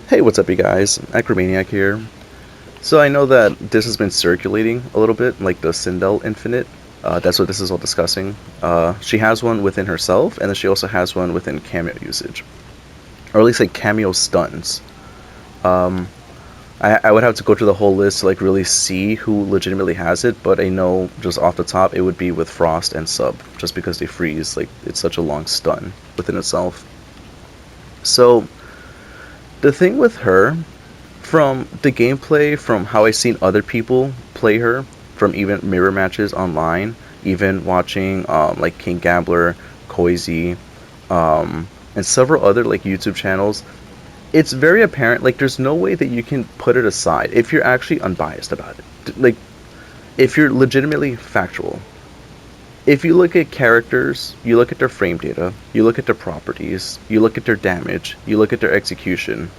Hey, what's up, you guys? Akromaniac here. So I know that this has been circulating a little bit, like the Sindel Infinite. That's what this is all discussing. She has one within herself, and then she also has one within cameo usage, or at least like cameo stuns. Um, I would have to go through the whole list to like really see who legitimately has it, but I know just off the top it would be with Frost and Sub, just because they freeze. Like it's such a long stun within itself. So the thing with her, from the gameplay, from how I've seen other people play her, from even mirror matches online, even watching like King Gambler, Koizi, and several other like YouTube channels, it's very apparent. Like, there's no way that you can put it aside if you're actually unbiased about it. Like, if you're legitimately factual. If you look at characters, you look at their frame data, you look at their properties, you look at their damage, you look at their execution,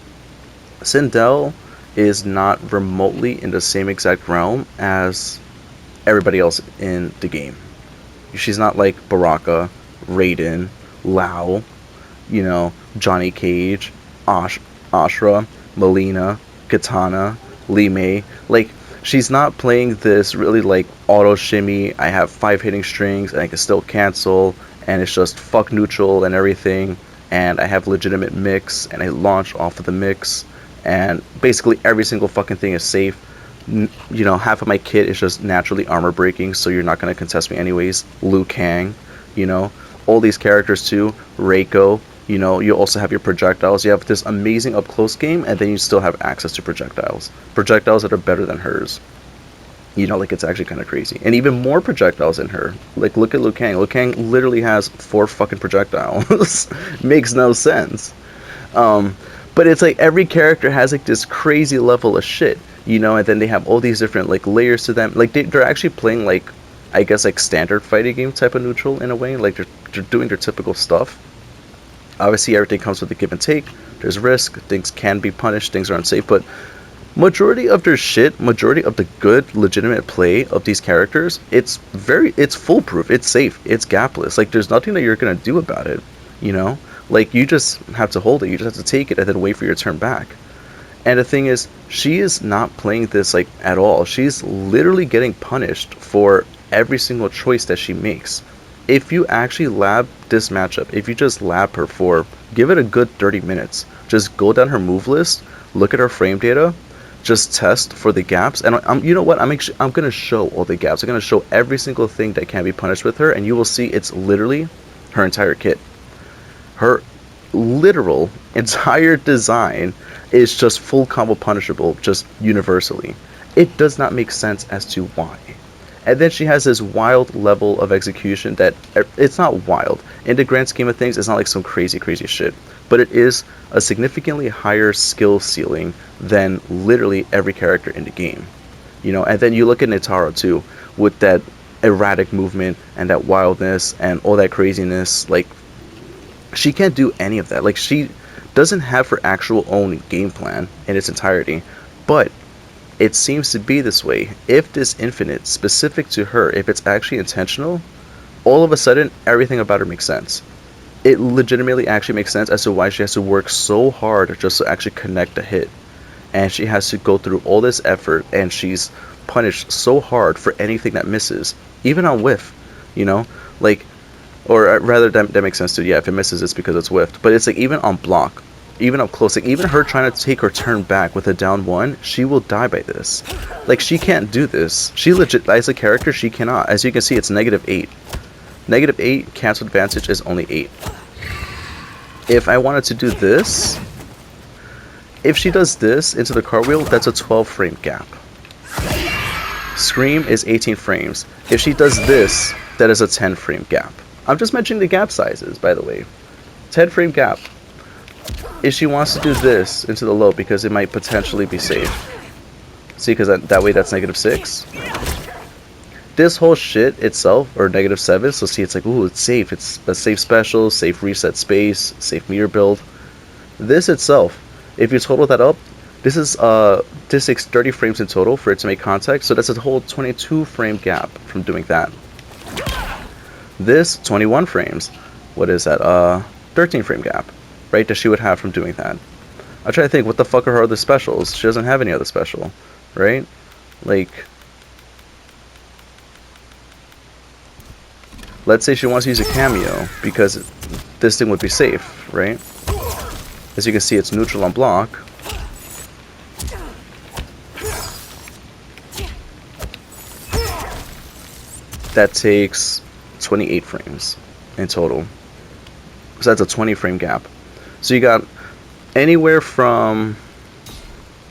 Sindel is not remotely in the same exact realm as everybody else in the game. She's not like Baraka, Raiden, Lao, Johnny Cage, Ashra, Melina, Katana, Lee Mei. Like, she's not playing this really like auto shimmy. I have 5 hitting strings and I can still cancel, and it's just fuck neutral and everything. And I have legitimate mix, and I launch off of the mix, and basically every single fucking thing is safe. Half of my kit is just naturally armor breaking, so you're not going to contest me anyways. Liu Kang, you know, all these characters too. Reiko, you also have your projectiles. You have this amazing up close game, and then you still have access to projectiles. Projectiles that are better than hers. Like, it's actually kind of crazy. And even more projectiles in her. Like, look at Liu Kang. Liu Kang literally has 4 fucking projectiles. Makes no sense. But it's like every character has like this crazy level of shit, and then they have all these different like layers to them. Like they're actually playing like, I guess, like standard fighting game type of neutral in a way. Like they're doing their typical stuff. Obviously, everything comes with a give and take. There's risk. Things can be punished. Things are unsafe. But majority of their shit, majority of the good, legitimate play of these characters, it's foolproof. It's safe. It's gapless. Like there's nothing that you're gonna do about it. You know. Like, you just have to hold it. You just have to take it and then wait for your turn back. And the thing is, she is not playing this, like, at all. She's literally getting punished for every single choice that she makes. If you actually lab this matchup, if you just lab her for, give it a good 30 minutes. Just go down her move list, look at her frame data, just test for the gaps. And you know what? I'm going to show all the gaps. I'm going to show every single thing that can be punished with her, and you will see it's literally her entire kit. Her literal entire design is just full combo punishable, just universally. It does not make sense as to why. And then she has this wild level of execution that it's not wild. In the grand scheme of things, it's not like some crazy, crazy shit. But it is a significantly higher skill ceiling than literally every character in the game. And then you look at Nitaro too, with that erratic movement and that wildness and all that craziness. Like, she can't do any of that. Like, she doesn't have her actual own game plan in its entirety, but it seems to be this way. If this infinite, specific to her, if it's actually intentional, all of a sudden, everything about her makes sense. It legitimately actually makes sense as to why she has to work so hard just to actually connect a hit. And she has to go through all this effort, and she's punished so hard for anything that misses, even on whiff, like, or rather, that makes sense too. Yeah, if it misses, it's because it's whiffed. But it's like, even on block, even up close, like even her trying to take her turn back with a down 1, she will die by this. Like, she can't do this. She legit, as a character, she cannot. As you can see, it's -8. -8, cancel advantage is only 8. If I wanted to do this, if she does this into the cartwheel, that's a 12 frame gap. Scream is 18 frames. If she does this, that is a 10 frame gap. I'm just mentioning the gap sizes, by the way. 10 frame gap. If she wants to do this into the low, because it might potentially be safe. See, because that way that's -6. This whole shit itself, or -7, so see, it's like, ooh, it's safe. It's a safe special, safe reset space, safe meter build. This itself, if you total that up, this takes 30 frames in total for it to make contact, so that's a whole 22 frame gap from doing that. This 21 frames. What is that? 13 frame gap, right? That she would have from doing that. I try to think, what the fuck are her other specials? She doesn't have any other special, right? Like, let's say she wants to use a cameo, because this thing would be safe, right? As you can see, it's neutral on block. That takes 28 frames in total. So that's a 20 frame gap. So you got anywhere from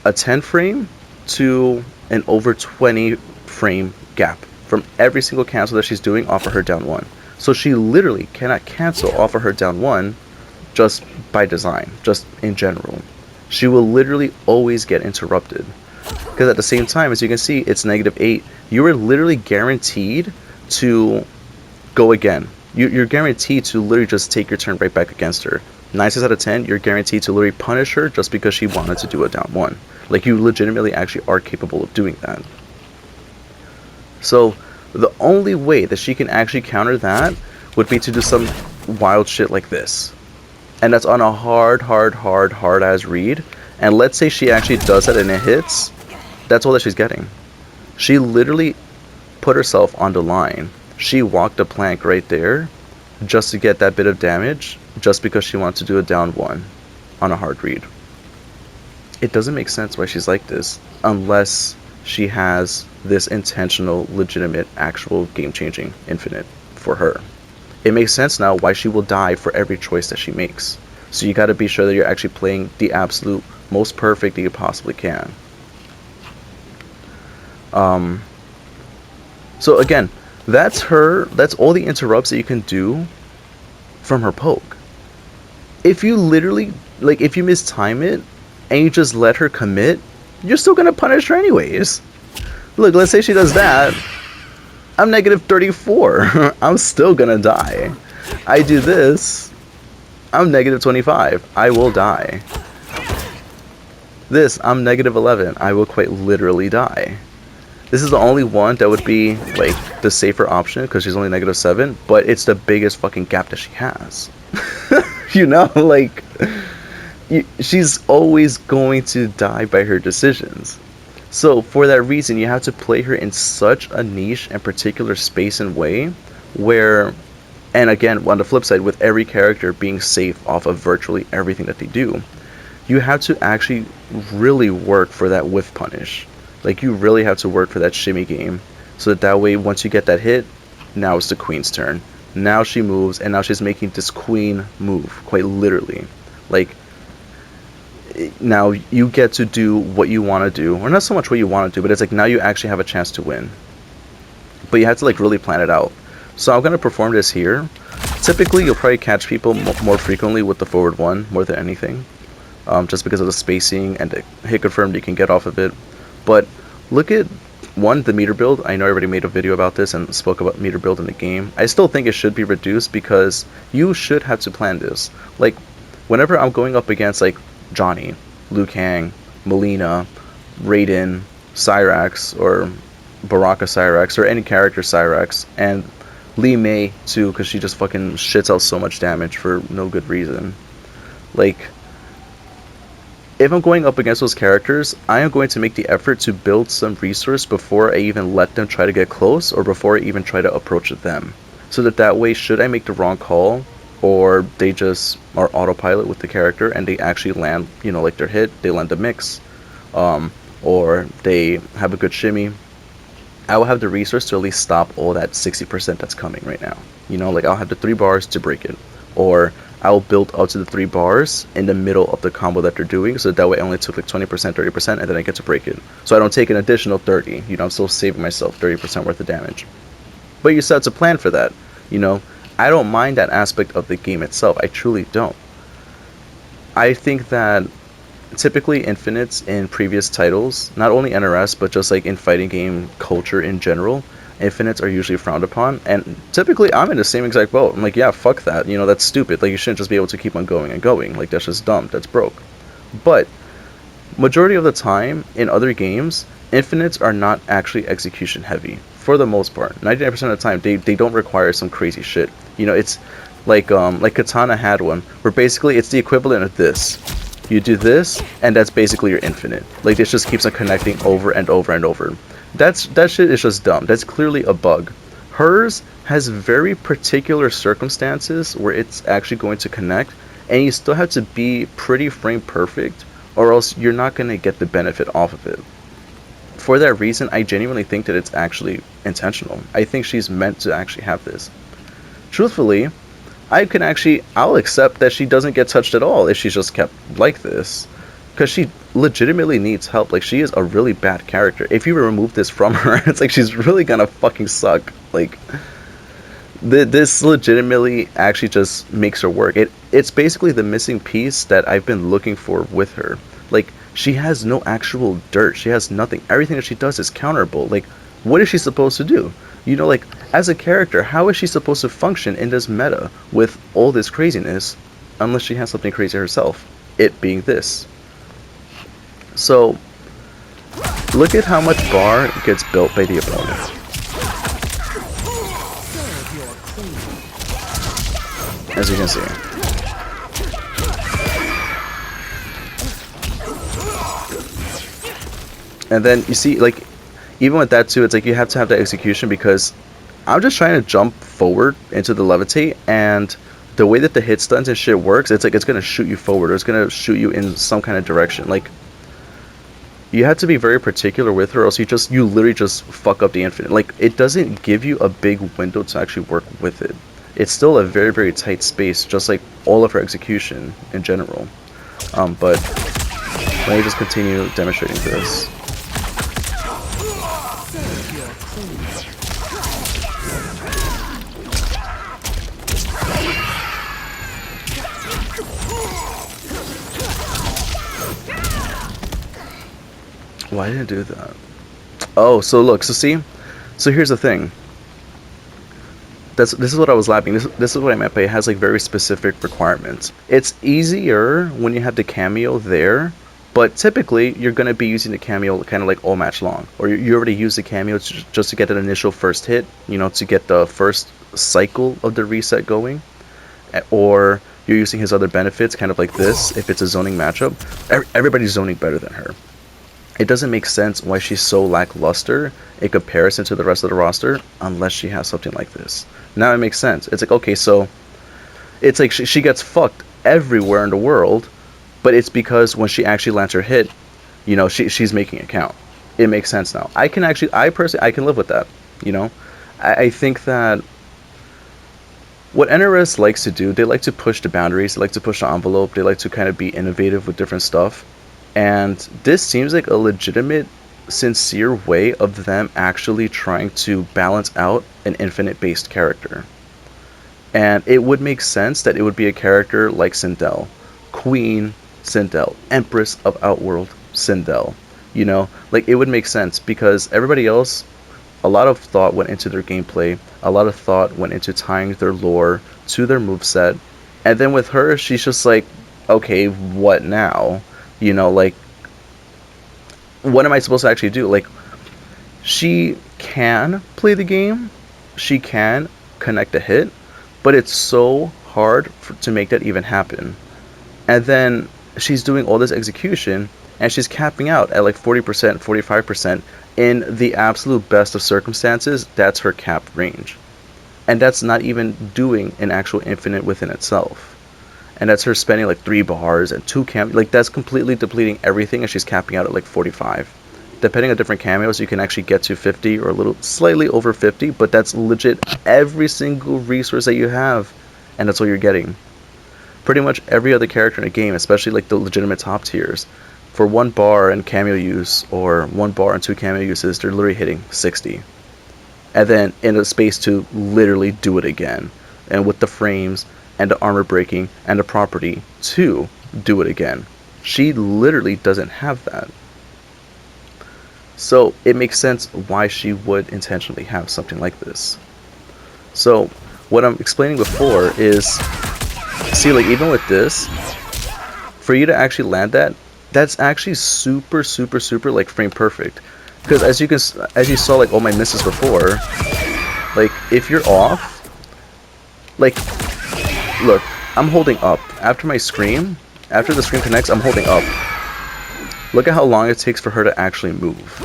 a 10 frame to an over 20 frame gap from every single cancel that she's doing off of her down 1. So she literally cannot cancel off of her down 1 just by design, just in general. She will literally always get interrupted. Because at the same time, as you can see, it's -8. You are literally guaranteed to go again. You're guaranteed to literally just take your turn right back against her. 9 times out of 10, you're guaranteed to literally punish her just because she wanted to do a down 1. Like, you legitimately actually are capable of doing that. So, the only way that she can actually counter that would be to do some wild shit like this. And that's on a hard ass read. And let's say she actually does that and it hits, that's all that she's getting. She literally put herself on the line. She walked a plank right there just to get that bit of damage, just because she wants to do a down 1 on a hard read. It doesn't make sense why she's like this, unless she has this intentional, legitimate, actual game-changing infinite for her. It makes sense now why she will die for every choice that she makes. So you gotta be sure that you're actually playing the absolute most perfect that you possibly can. So again, that's all the interrupts that you can do from her poke. If you literally, like, if you mistime it and you just let her commit, you're still gonna punish her anyways. Look, let's say she does that. I'm -34. I'm still gonna die. I do this. I'm -25. I will die. This, I'm -11. I will quite literally die. This is the only one that would be, like, the safer option, because she's only -7, but it's the biggest fucking gap that she has. You know, like, she's always going to die by her decisions. So, for that reason, you have to play her in such a niche and particular space and way, where, and again, on the flip side, with every character being safe off of virtually everything that they do, you have to actually really work for that whiff punish. Like, you really have to work for that shimmy game, so that way, once you get that hit, now it's the queen's turn. Now she moves, and now she's making this queen move, quite literally. Like, now you get to do what you want to do, or not so much what you want to do, but it's like now you actually have a chance to win. But you have to, like, really plan it out. So I'm going to perform this here. Typically, you'll probably catch people more frequently with the forward 1, more than anything. Just because of the spacing and the hit confirm you can get off of it. But look at, one, the meter build. I know I already made a video about this and spoke about meter build in the game. I still think it should be reduced because you should have to plan this. Like, whenever I'm going up against, like, Johnny, Liu Kang, Melina, Raiden, Cyrax, or Baraka Cyrax, or any character Cyrax, and Li Mei too, because she just fucking shits out so much damage for no good reason. Like, if I'm going up against those characters, I am going to make the effort to build some resource before I even let them try to get close, or before I even try to approach them. So that way, should I make the wrong call, or they just are autopilot with the character and they actually land, you know, like their hit, they land a mix, or they have a good shimmy, I will have the resource to at least stop all that 60% that's coming right now. You know, like, I'll have the 3 bars to break it, or I'll build up to the 3 bars in the middle of the combo that they're doing, so that way I only took like 20%, 30%, and then I get to break it. So I don't take an additional 30, you know, I'm still saving myself 30% worth of damage. But you still have to plan for that, you know. I don't mind that aspect of the game itself, I truly don't. I think that typically infinites in previous titles, not only NRS, but just like in fighting game culture in general, infinites are usually frowned upon, and typically I'm in the same exact boat. I'm like, yeah, fuck that, you know, that's stupid. Like, you shouldn't just be able to keep on going and going. Like, that's just dumb, that's broke. But majority of the time in other games, infinites are not actually execution heavy for the most part. 99% of the time they don't require some crazy shit. You know, it's like Katana had one where basically it's the equivalent of this. You do this, and that's basically your infinite. Like, this just keeps on connecting over and over and over. That shit is just dumb. That's clearly a bug. Hers has very particular circumstances where it's actually going to connect, and you still have to be pretty frame perfect, or else you're not going to get the benefit off of it. For that reason, I genuinely think that it's actually intentional. I think she's meant to actually have this. Truthfully, I'll accept that she doesn't get touched at all if she's just kept like this. Because she legitimately needs help. Like, she is a really bad character. If you remove this from her, it's like she's really gonna fucking suck. Like, this legitimately actually just makes her work. It's basically the missing piece that I've been looking for with her. Like, she has no actual dirt. She has nothing. Everything that she does is counterable. Like, what is she supposed to do? You know, like, as a character, how is she supposed to function in this meta with all this craziness unless she has something crazy herself? It being this. So, look at how much bar gets built by the opponent. As you can see. And then, you see, like, even with that too, it's like you have to have the execution, because I'm just trying to jump forward into the levitate, and the way that the hit stuns and shit works, it's like it's gonna shoot you forward, or it's gonna shoot you in some kind of direction. Like, you have to be very particular with her, or else you literally just fuck up the infinite. Like, it doesn't give you a big window to actually work with it. It's still a very, very tight space, just like all of her execution in general. But let me just continue demonstrating this. Why did it do that? Oh, so look, so see? So here's the thing. This is what I was lapping. This is what I meant by it has like very specific requirements. It's easier when you have the cameo there, but typically you're going to be using the cameo kind of like all match long. Or you already use the cameo just to get an initial first hit, you know, to get the first cycle of the reset going. Or you're using his other benefits, kind of like this, if it's a zoning matchup. Everybody's zoning better than her. It doesn't make sense why she's so lackluster in comparison to the rest of the roster unless she has something like this. Now it makes sense. It's like, okay, so it's like she gets fucked everywhere in the world, but it's because when she actually lands her hit, you know, she's making it count. It makes sense now. I personally, I can live with that, you know. I think that what NRS likes to do, they like to push the boundaries, they like to push the envelope, they like to kind of be innovative with different stuff. And this seems like a legitimate, sincere way of them actually trying to balance out an infinite-based character. And it would make sense that it would be a character like Sindel. Queen Sindel. Empress of Outworld Sindel. You know, like, it would make sense because everybody else, a lot of thought went into their gameplay. A lot of thought went into tying their lore to their moveset. And then with her, she's just like, okay, what now? You know, like, what am I supposed to actually do? Like, she can play the game, she can connect a hit, but it's so hard to make that even happen. And then she's doing all this execution, and she's capping out at like 40%, 45%. In the absolute best of circumstances, that's her cap range. And that's not even doing an actual infinite within itself. And that's her spending like 3 bars and 2 cameos. Like, that's completely depleting everything, and she's capping out at like 45. Depending on different cameos, you can actually get to 50 or a little slightly over 50, but that's legit every single resource that you have, and that's what you're getting. Pretty much every other character in a game, especially like the legitimate top tiers, for 1 bar and cameo use, or 1 bar and 2 cameo uses, they're literally hitting 60. And then in a space to literally do it again. And with the frames and the armor breaking and the property to do it again. She literally doesn't have that. So it makes sense why she would intentionally have something like this. So what I'm explaining before is, see, like, even with this, for you to actually land that, that's actually super like frame perfect. Because as you saw, like, all my misses before, like, if you're off, like, look, I'm holding up. After my scream, After the screen connects, I'm holding up. Look at how long it takes for her to actually move.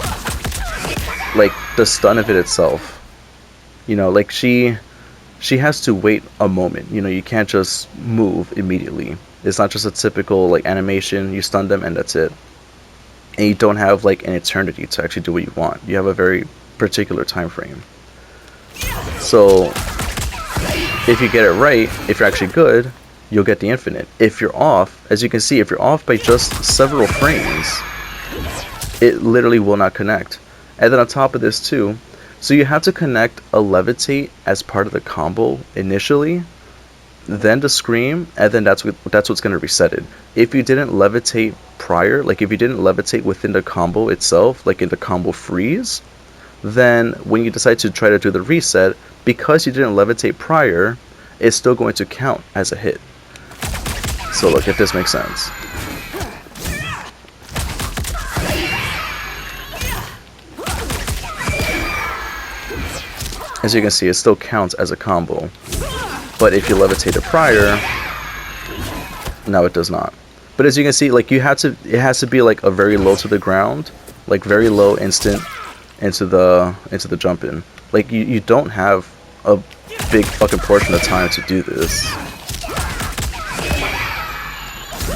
Like, the stun of it itself. You know, like, she has to wait a moment. You know, you can't just move immediately. It's not just a typical, like, animation. You stun them and that's it. And you don't have, like, an eternity to actually do what you want. You have a very particular time frame. So, if you get it right, if you're actually good, you'll get the infinite. If you're off, as you can see, if you're off by just several frames, it literally will not connect. And then on top of this too, so you have to connect a levitate as part of the combo initially, then the scream, and then that's what's going to reset it. If you didn't levitate prior, like if you didn't levitate within the combo itself, like in the combo freeze, then when you decide to try to do the reset, because you didn't levitate prior, it's still going to count as a hit. So look, if this makes sense. As you can see, it still counts as a combo. But if you levitate it prior, no, it does not. But as you can see, like it has to be like a very low to the ground, like very low instant into the jump in. Like you don't have a big fucking portion of time to do this.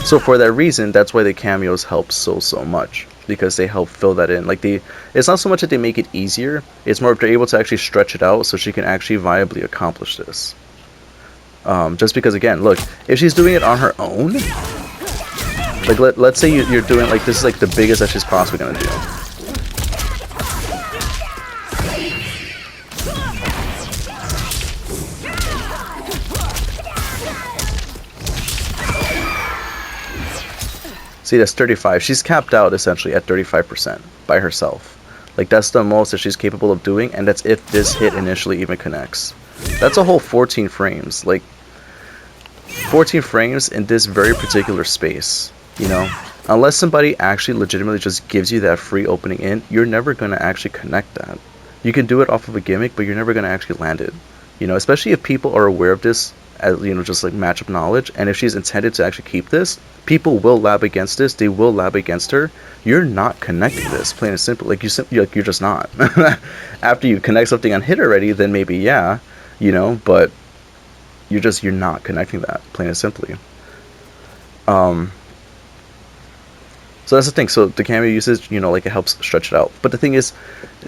So for that reason, that's why the cameos help so much, because they help fill that in. Like it's not so much that they make it easier, it's more if they're able to actually stretch it out so she can actually viably accomplish this. Just because, again, look, if she's doing it on her own, like let's say you're doing, like, this is like the biggest that she's possibly gonna do. See, that's 35. She's capped out essentially at 35% by herself. Like, that's the most that she's capable of doing, and that's if this hit initially even connects. That's a whole 14 frames. Like, 14 frames in this very particular space, you know? Unless somebody actually legitimately just gives you that free opening in, you're never going to actually connect that. You can do it off of a gimmick, but you're never going to actually land it. You know, especially if people are aware of this, as, you know, just like matchup knowledge, and if she's intended to actually keep this, people will lab against this, they will lab against her. You're not connecting this, plain and simple. Like, you're just not. After you connect something on hit already, then maybe, yeah, you know, but you're not connecting that, plain and simply. So that's the thing. So the cameo usage, you know, like, it helps stretch it out. But the thing is,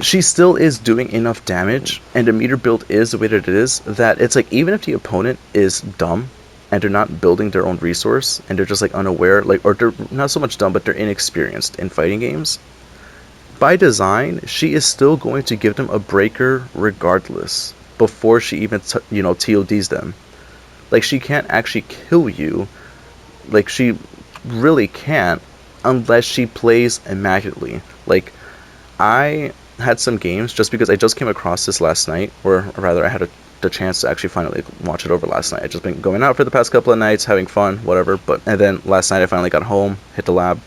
she still is doing enough damage, and the meter build is the way that it is, that it's like, even if the opponent is dumb and they're not building their own resource and they're just like unaware, like, or they're not so much dumb, but they're inexperienced in fighting games, by design, she is still going to give them a breaker regardless before she even you know, TODs them. Like, she can't actually kill you. Like, she really can't, unless she plays immaculately. Like, I had some games, just because I just came across this last night, or rather I had the chance to actually finally watch it over last night. I've just been going out for the past couple of nights, having fun, whatever, and then last night I finally got home, hit the lab,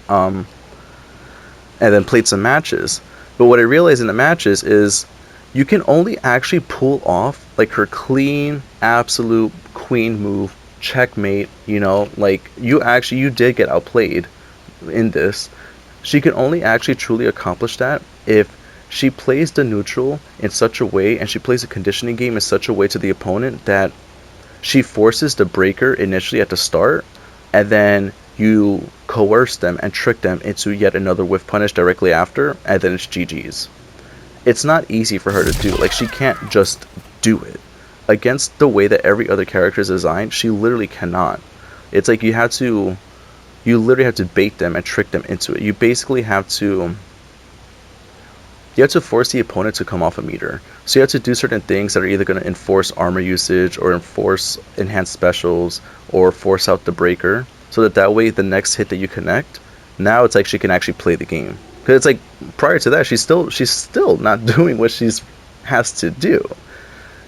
and then played some matches. But what I realized in the matches is you can only actually pull off, like, her clean, absolute queen move, checkmate, you know, like, you did get outplayed in this. She can only actually truly accomplish that if she plays the neutral in such a way, and she plays a conditioning game in such a way to the opponent that she forces the breaker initially at the start, and then you coerce them and trick them into yet another whiff punish directly after, and then it's GG's. It's not easy for her to do. Like, she can't just do it. Against the way that every other character is designed, she literally cannot. It's like you literally have to bait them and trick them into it. You basically have to force the opponent to come off a meter. So you have to do certain things that are either going to enforce armor usage, or enforce enhanced specials, or force out the breaker, so that way the next hit that you connect, now it's like she can actually play the game. Because it's like, prior to that, she's still not doing what she's has to do.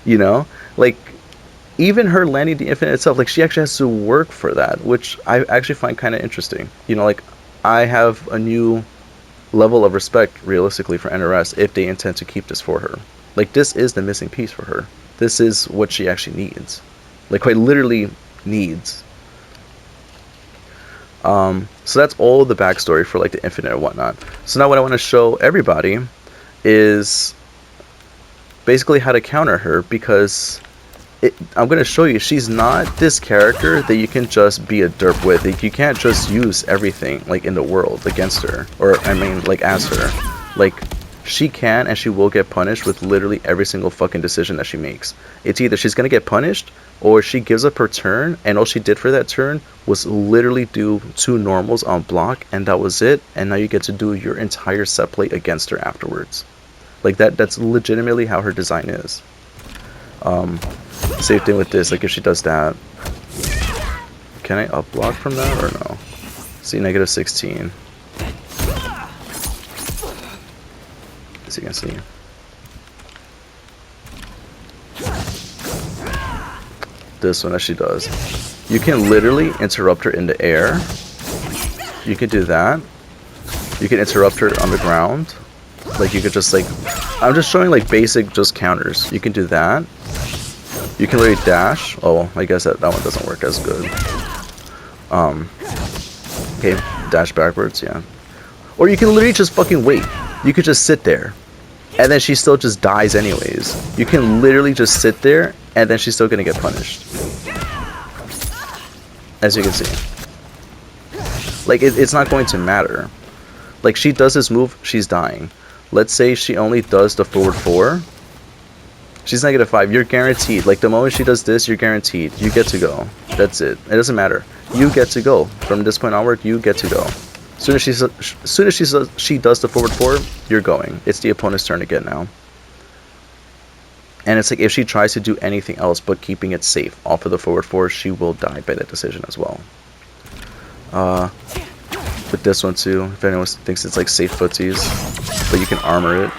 You know? Like, even her landing the infinite itself, like, she actually has to work for that, which I actually find kind of interesting. You know, like, I have a new level of respect, realistically, for NRS if they intend to keep this for her. Like, this is the missing piece for her. This is what she actually needs. Like, quite literally needs. So that's all the backstory for like the infinite and whatnot. So now what I want to show everybody is basically how to counter her, because I'm going to show you she's not this character that you can just be a derp with. Like, you can't just use everything like in the world against her, or I mean like as her. Like, she can and she will get punished with literally every single fucking decision that she makes. It's either she's going to get punished or she gives up her turn, and all she did for that turn was literally do 2 normals on block, and that was it, and now you get to do your entire set play against her afterwards. Like, that's legitimately how her design is. Same thing with this, like if she does that. Can I up block from that or no? See, negative 16. As you can see. This one that she does. You can literally interrupt her in the air. You can do that. You can interrupt her on the ground. Like, you could just like, I'm just showing like basic just counters. You can do that. You can literally dash. Oh, I guess that one doesn't work as good. Okay, dash backwards, yeah. Or you can literally just fucking wait. You could just sit there, and then she still just dies anyways. You can literally just sit there, and then she's still gonna get punished. As you can see. Like, it's not going to matter. Like, she does this move, she's dying. Let's say she only does the forward 4. She's negative 5. You're guaranteed. Like, the moment she does this, you're guaranteed. You get to go. That's it. It doesn't matter. You get to go. From this point onward, you get to go. As soon as she does the forward 4, you're going. It's the opponent's turn again now. And it's like, if she tries to do anything else but keeping it safe off of the forward 4, she will die by that decision as well. With this one too, if anyone thinks it's like safe footsies, but you can armor it.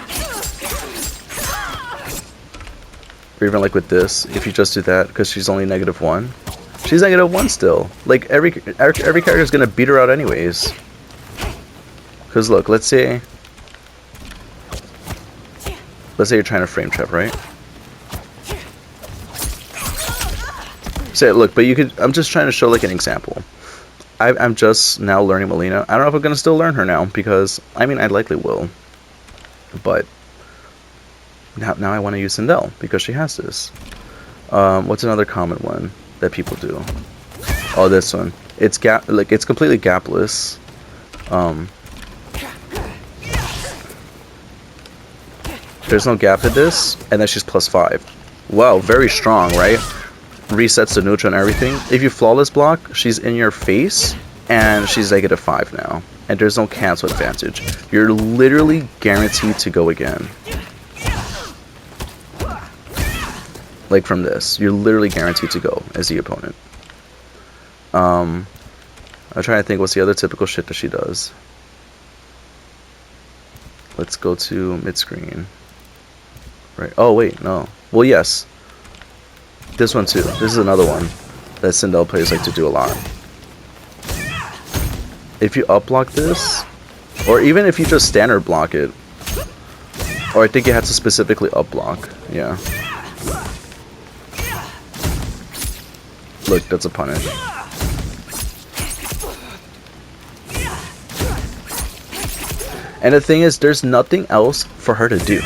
Or even like with this, if you just do that, because she's only negative 1. She's negative 1 still. Like, every character is going to beat her out anyways. Because look, let's say you're trying to frame trap, right? Say, look, but you could, I'm just trying to show like an example. I'm just now learning Melina. I don't know if I'm going to still learn her now, because, I mean, I likely will. But now I want to use Sindel, because she has this. What's another common one that people do? Oh, this one. It's it's completely gapless. There's no gap in this, and then she's +5. Wow, very strong, right? Resets the neutral and everything. If you flawless block, she's in your face, and she's negative 5 now. And there's no cancel advantage. You're literally guaranteed to go again. Like, from this, you're literally guaranteed to go as the opponent. I'm trying to think what's the other typical shit that she does. Let's go to mid-screen. Right. Oh, wait, no. Well, yes. This one too. This is another one that Sindel players like to do a lot. If you up block this, or even if you just standard block it, or I think you have to specifically up block. Yeah. Look, that's a punish. And the thing is, there's nothing else for her to do.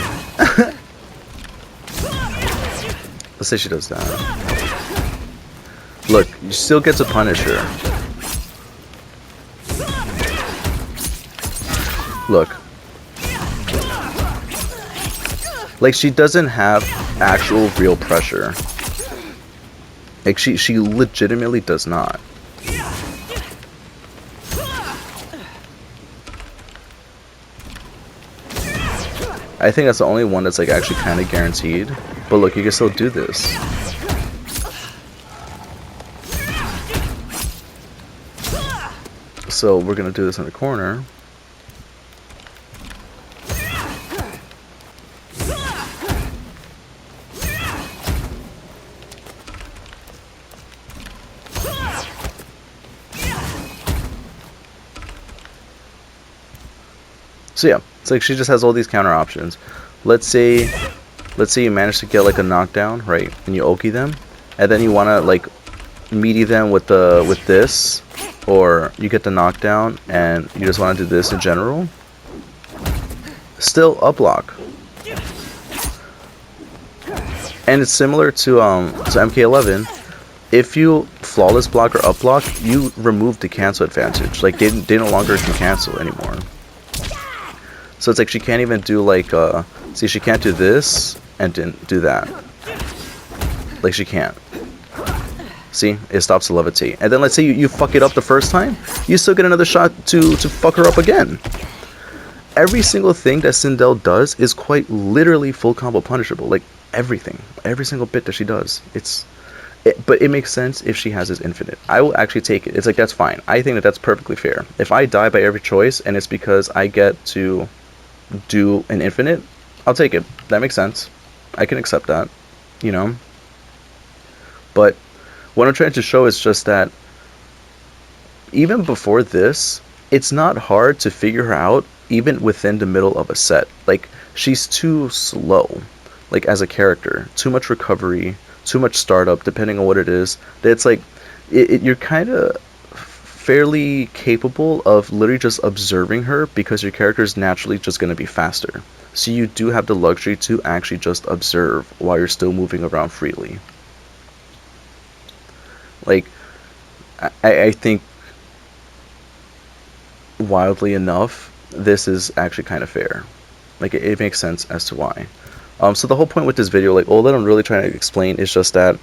Let's say she does that. Look, you still get to punish her. Look. Like, she doesn't have actual real pressure. Like, she legitimately does not. I think that's the only one that's like actually kind of guaranteed. But look, you can still do this. So we're gonna do this in the corner. So yeah, it's like she just has all these counter options. Let's say you manage to get like a knockdown, right? And you Oki them, and then you wanna like meaty them with this. or you get the knockdown and you just want to do this in general, still up block. And it's similar to MK11. If you flawless block or up block, you remove the cancel advantage. Like they no longer can cancel anymore. So it's like she can't even do like see, she can't do this and didn't do that. Like she can't. See, it stops to levitate. And then let's say you fuck it up the first time, you still get another shot to fuck her up again. Every single thing that Sindel does is quite literally full combo punishable. Like everything, every single bit that she does. But it makes sense if she has this infinite. I will actually take it. It's like, that's fine. I think that's perfectly fair. If I die by every choice and it's because I get to do an infinite, I'll take it. That makes sense. I can accept that, you know. But what I'm trying to show is just that even before this, it's not hard to figure her out even within the middle of a set. Like, she's too slow, like as a character. Too much recovery, too much startup, depending on what it is. It's like you're kind of fairly capable of literally just observing her because your character is naturally just going to be faster. So you do have the luxury to actually just observe while you're still moving around freely. Like, I think wildly enough, this is actually kind of fair. Like, it makes sense as to why. So the whole point with this video, like, all that I'm really trying to explain is just that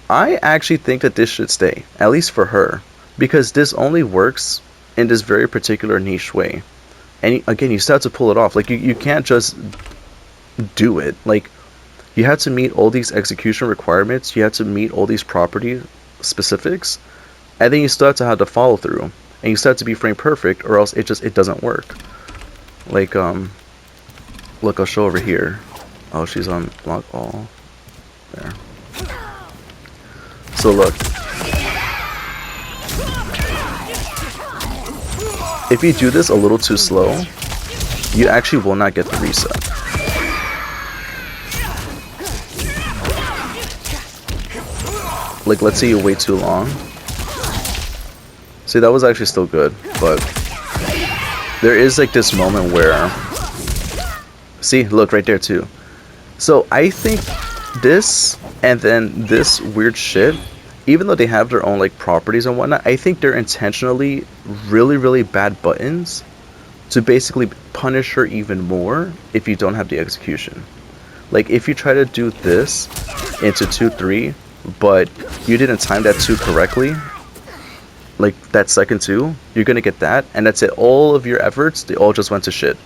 I actually think that this should stay, at least for her, because this only works in this very particular niche way. And again, you still have to pull it off. Like, you can't just do it. Like, you have to meet all these execution requirements, you have to meet all these property specifics, and then you still have the follow through, and you still have to be frame perfect, or else it doesn't work. Like, look, I'll show over here. Oh, she's on block all. There. So look. If you do this a little too slow, you actually will not get the reset. Like, let's say you wait too long. See, that was actually still good, but there is like this moment where, see, look right there too. So I think this and then this weird shit, even though they have their own like properties and whatnot, I think they're intentionally really, really bad buttons to basically punish her even more if you don't have the execution. Like, if you try to do this into 2-3, but you didn't time that 2 correctly, like that second 2, you're gonna get that, and that's it. All of your efforts, they all just went to shit,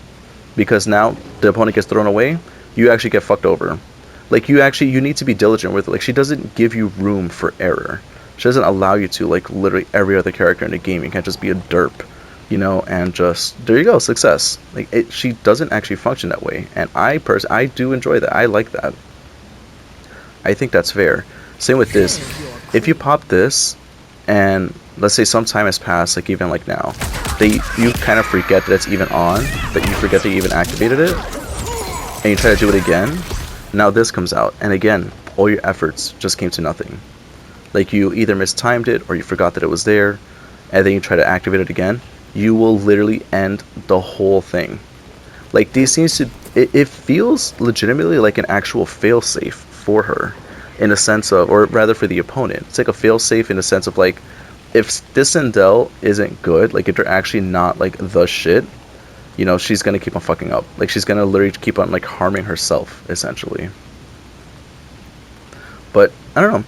because now the opponent gets thrown away, you actually get fucked over. Like, you need to be diligent with it. Like, she doesn't give you room for error. She doesn't allow you to, like, literally every other character in the game. You can't just be a derp, you know, and just, there you go, success. Like, she doesn't actually function that way, and I do enjoy that. I like that. I think that's fair. Same with this. If you pop this, and let's say some time has passed, like even like now, you kind of forget that it's even on, that you forget that you even activated it, and you try to do it again, now this comes out, and again, all your efforts just came to nothing. Like, you either mistimed it, or you forgot that it was there, and then you try to activate it again, you will literally end the whole thing. Like, these seems to, it feels legitimately like an actual failsafe for her, in a sense of, or rather for the opponent. It's like a failsafe in the sense of, like, if this Sindel isn't good, like if they're actually not like the shit, you know, she's gonna keep on fucking up. Like, she's gonna literally keep on like harming herself, essentially. But I don't know.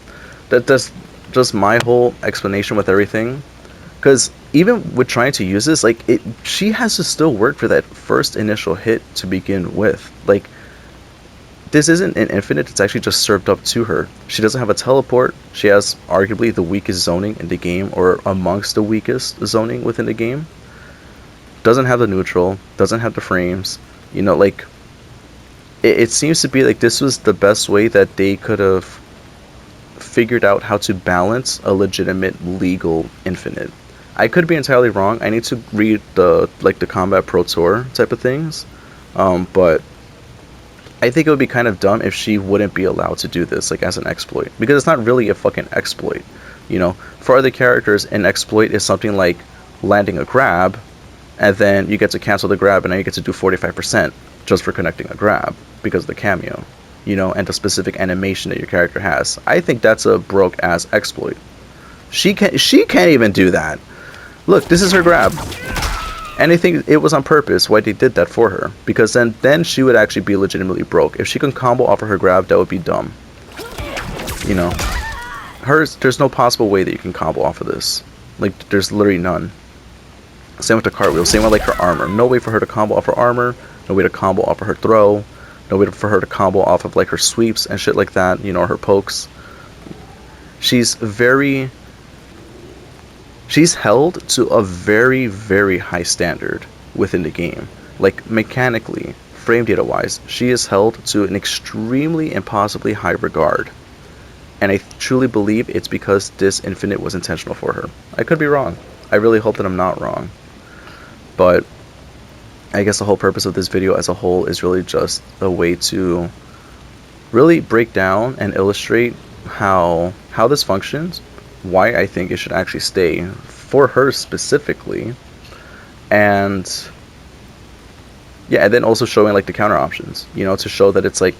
That's just my whole explanation with everything. Because even with trying to use this, like, she has to still work for that first initial hit to begin with. Like, this isn't an infinite, it's actually just served up to her. She doesn't have a teleport. She has arguably the weakest zoning in the game, or amongst the weakest zoning within the game. Doesn't have the neutral, doesn't have the frames. You know, like, it seems to be like this was the best way that they could have figured out how to balance a legitimate legal infinite. I could be entirely wrong. I need to read the Kombat Pro Tour type of things. But I think it would be kind of dumb if she wouldn't be allowed to do this, like, as an exploit. Because it's not really a fucking exploit. You know, for other characters, an exploit is something like landing a grab, and then you get to cancel the grab, and now you get to do 45% just for connecting a grab because of the cameo, you know, and the specific animation that your character has. I think that's a broke ass exploit. She can't even do that. Look, this is her grab. And I think it was on purpose why they did that for her, because then she would actually be legitimately broke. If she can combo off of her grab, that would be dumb. You know, there's no possible way that you can combo off of this. Like, there's literally none. Same with the cartwheel, same with like her armor. No way for her to combo off her armor, no way to combo off of her throw, no way for her to combo off of like her sweeps and shit like that, you know, her pokes. She's held to a very, very high standard within the game. Like, mechanically, frame data wise, she is held to an extremely impossibly high regard. And I truly believe it's because this infinite was intentional for her. I could be wrong. I really hope that I'm not wrong. But I guess the whole purpose of this video as a whole is really just a way to really break down and illustrate how this functions, why I think it should actually stay for her specifically, and yeah, and then also showing like the counter options, you know, to show that it's like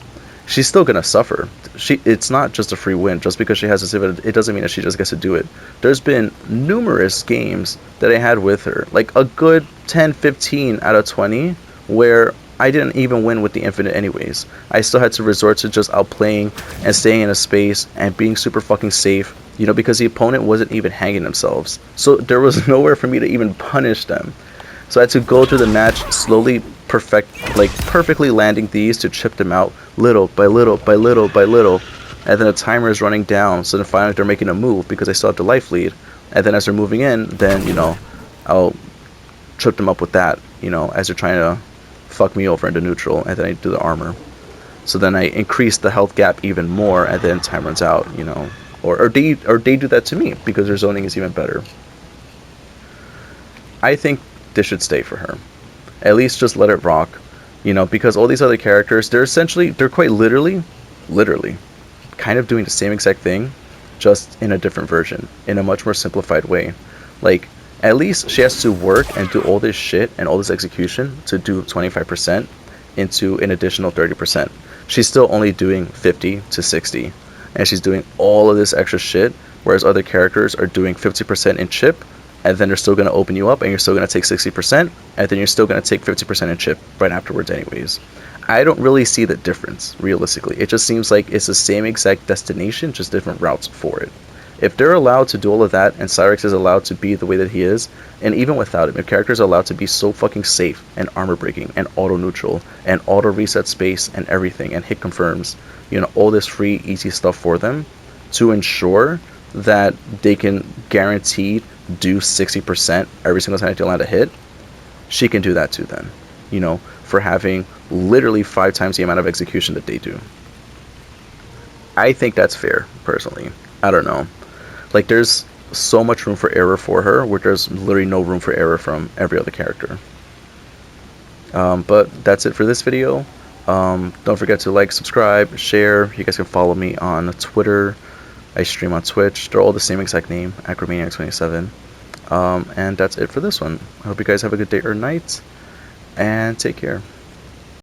she's still gonna suffer. It's not just a free win. Just because she has this event, it doesn't mean that she just gets to do it. There's been numerous games that I had with her, like a good 10, 15 out of 20, where I didn't even win with the infinite anyways. I still had to resort to just outplaying and staying in a space and being super fucking safe, you know, because the opponent wasn't even hanging themselves. So there was nowhere for me to even punish them. So I had to go through the match slowly perfectly landing these to chip them out little by little by little by little. And then the timer is running down, so then finally they're making a move because I still have the life lead. And then as they're moving in, then, you know, I'll trip them up with that, you know, as they're trying to fuck me over into neutral, and then I do the armor. So then I increase the health gap even more, and then time runs out, you know. Or they do that to me because their zoning is even better. I think this should stay for her. At least just let it rock, you know, because all these other characters, they're quite literally kind of doing the same exact thing, just in a different version, in a much more simplified way. Like, at least she has to work and do all this shit and all this execution to do 25% into an additional 30%. She's still only doing 50 to 60, and she's doing all of this extra shit, whereas other characters are doing 50% in chip, and then they're still going to open you up, and you're still going to take 60%, and then you're still going to take 50% in chip right afterwards anyways. I don't really see the difference, realistically. It just seems like it's the same exact destination, just different routes for it. If they're allowed to do all of that, and Cyrex is allowed to be the way that he is, and even without him, if characters are allowed to be so fucking safe, and armor breaking, and auto neutral, and auto reset space, and everything, and hit confirms, you know, all this free, easy stuff for them, to ensure that they can guaranteed do 60% every single time they land a hit, she can do that too then, you know, for having literally 5 times the amount of execution that they do. I think that's fair, personally. I don't know. Like, there's so much room for error for her, where there's literally no room for error from every other character. But that's it for this video. Don't forget to like, subscribe, share. You guys can follow me on Twitter. I stream on Twitch. They're all the same exact name, Akromaniac27. And that's it for this one. I hope you guys have a good day or night, and take care.